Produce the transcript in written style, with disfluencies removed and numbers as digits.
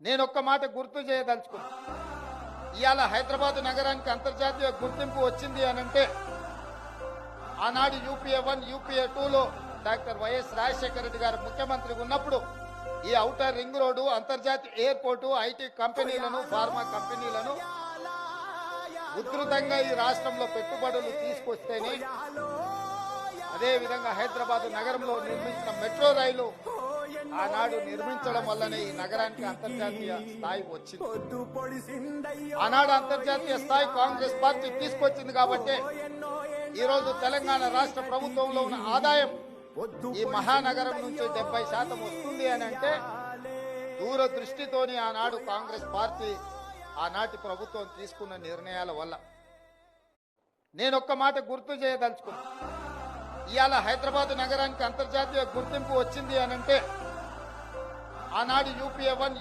నేను ఒక్క మాట గుర్తు చేయదలుచుకున్నా. ఇవాళ హైదరాబాద్ నగరానికి అంతర్జాతీయ గుర్తింపు వచ్చింది అనంటే ఆనాడు యూపీఏ 1 యూపీఏ 2లో డాక్టర్ వైఎస్ రాజశేఖర రెడ్డి గారు ముఖ్యమంత్రిగా ఉన్నప్పుడు ఈ ఔటర్ రింగ్ రోడ్డు, అంతర్జాతీయ ఎయిర్పోర్టు, ఐటీ కంపెనీలను, ఫార్మా కంపెనీలను ఉధృతంగా ఈ రాష్ట్రంలో పెట్టుబడులు తీసుకొస్తేనే, అదేవిధంగా హైదరాబాద్ నగరంలో నిర్మించిన మెట్రో రైలు ఆనాడు నిర్మించడం వల్లనే ఈ నగరానికి అంతర్జాతీయ స్థాయి వచ్చింది. ఆనాడు అంతర్జాతీయ స్థాయి కాంగ్రెస్ పార్టీ తీసుకొచ్చింది కాబట్టి ఈరోజు తెలంగాణ రాష్ట్ర ప్రభుత్వంలో ఉన్న ఆదాయం ఈ మహానగరం నుంచి 70% వస్తుంది అని అంటే దూరదృష్టితోని ఆనాడు కాంగ్రెస్ పార్టీ, ఆనాటి ప్రభుత్వం తీసుకున్న నిర్ణయాల వల్ల. నేను ఒక్క మాట గుర్తు చేయదలుచుకున్నా. ఇవాళ హైదరాబాద్ నగరానికి అంతర్జాతీయ గుర్తింపు వచ్చింది అనంటే ఆనాడు యూపీఏ 1